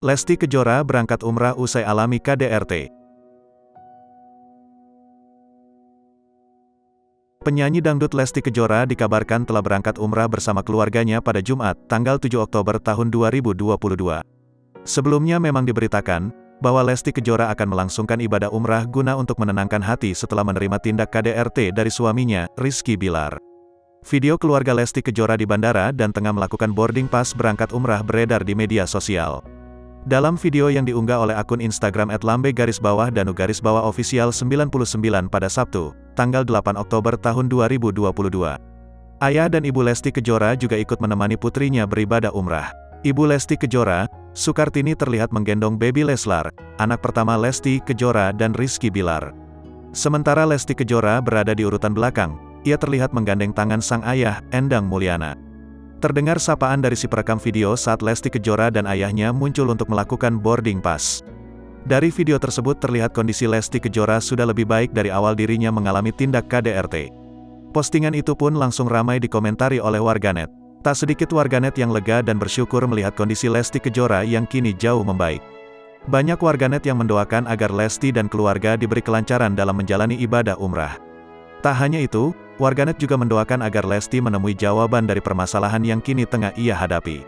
Lesti Kejora berangkat umrah usai alami KDRT. Penyanyi dangdut Lesti Kejora dikabarkan telah berangkat umrah bersama keluarganya pada Jumat, tanggal 7 Oktober tahun 2022. Sebelumnya memang diberitakan bahwa Lesti Kejora akan melangsungkan ibadah umrah guna untuk menenangkan hati setelah menerima tindak KDRT dari suaminya, Rizky Bilar. Video keluarga Lesti Kejora di bandara dan tengah melakukan boarding pass berangkat umrah beredar di media sosial. Dalam video yang diunggah oleh akun Instagram @lambe_danu_official99 pada Sabtu, tanggal 8 Oktober tahun 2022. Ayah dan ibu Lesti Kejora juga ikut menemani putrinya beribadah umrah. Ibu Lesti Kejora, Sukartini terlihat menggendong baby Leslar, anak pertama Lesti Kejora dan Rizky Bilar. Sementara Lesti Kejora berada di urutan belakang, ia terlihat menggandeng tangan sang ayah, Endang Mulyana. Terdengar sapaan dari si perekam video saat Lesti Kejora dan ayahnya muncul untuk melakukan boarding pass. Dari video tersebut terlihat kondisi Lesti Kejora sudah lebih baik dari awal dirinya mengalami tindak KDRT. Postingan itu pun langsung ramai dikomentari oleh warganet. Tak sedikit warganet yang lega dan bersyukur melihat kondisi Lesti Kejora yang kini jauh membaik. Banyak warganet yang mendoakan agar Lesti dan keluarga diberi kelancaran dalam menjalani ibadah umrah. Tak hanya itu, warganet juga mendoakan agar Lesti menemui jawaban dari permasalahan yang kini tengah ia hadapi.